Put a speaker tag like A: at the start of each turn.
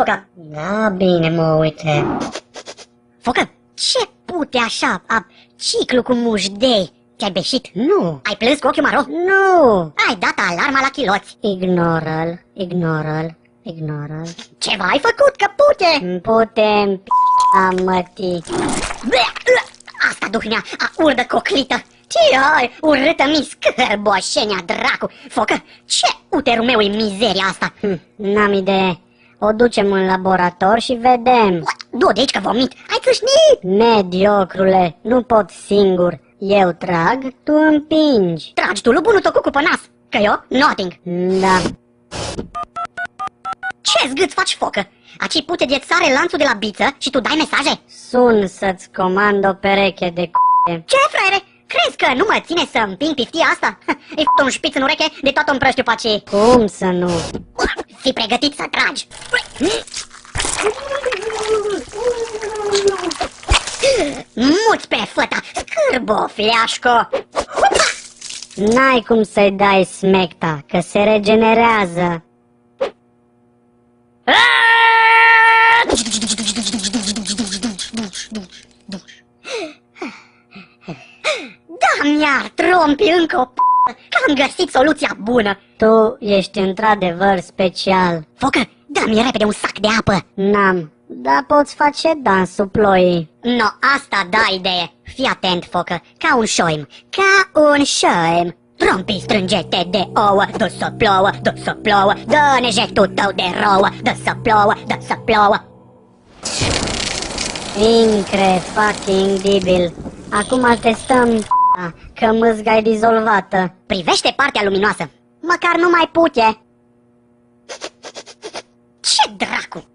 A: Focă?
B: Da, bine, mă, uite.
A: Focă, ce pute așa, ciclu cu mușdei? Te-ai beșit?
B: Nu.
A: Ai plâns cu ochiul maro?
B: Nu.
A: Ai dat alarma la chiloți.
B: Ignoră-l, ignoră-l, ignoră-l.
A: Ceva ai făcut, căpute!
B: Putem mătii.
A: Asta duhnea, urdă coclită. Ce ai, urâtă-mi scârboșenia, dracu! Focă, ce uterul meu e mizeria asta?
B: N-am idee. O ducem în laborator și vedem.
A: Du de aici că vomit, ai țâșnit!
B: Mediocrule, nu pot singur. Eu trag, tu împingi.
A: Tragi tu lubunul tău cu pe nas, că eu, nothing.
B: Da.
A: Ce zgâți faci, Focă? Aci pute de sare lanțul de la biță și tu dai mesaje?
B: Sun să-ți comand o pereche de c***e.
A: Ce, fraiere? Crezi că nu mă ține să împing piftia asta? E un șpiț în ureche de tot împrăștiu pe aci.
B: Cum să nu?
A: Fii pregătit să tragi. Muți pe făta, scârbofleașco.
B: N-ai cum să-i dai smecta, că se regenerează.
A: Da, mi-ar trompi încă o că am găsit soluția bună.
B: Tu ești într-adevăr special.
A: Focă, dă-mi repede un sac de apă.
B: N-am, dar poți face dansul ploii.
A: No, asta da idee. Fii atent, Focă, ca un șoim, ca un șoim. Trompi strângete de ouă, dă să plouă, dă să plouă, dă nejectul tău de rouă, dă să plouă, dă să plouă.
B: Incredibil. Acum testăm că mâzga e dizolvată.
A: Privește partea luminoasă, măcar nu mai pute. Ce dracu?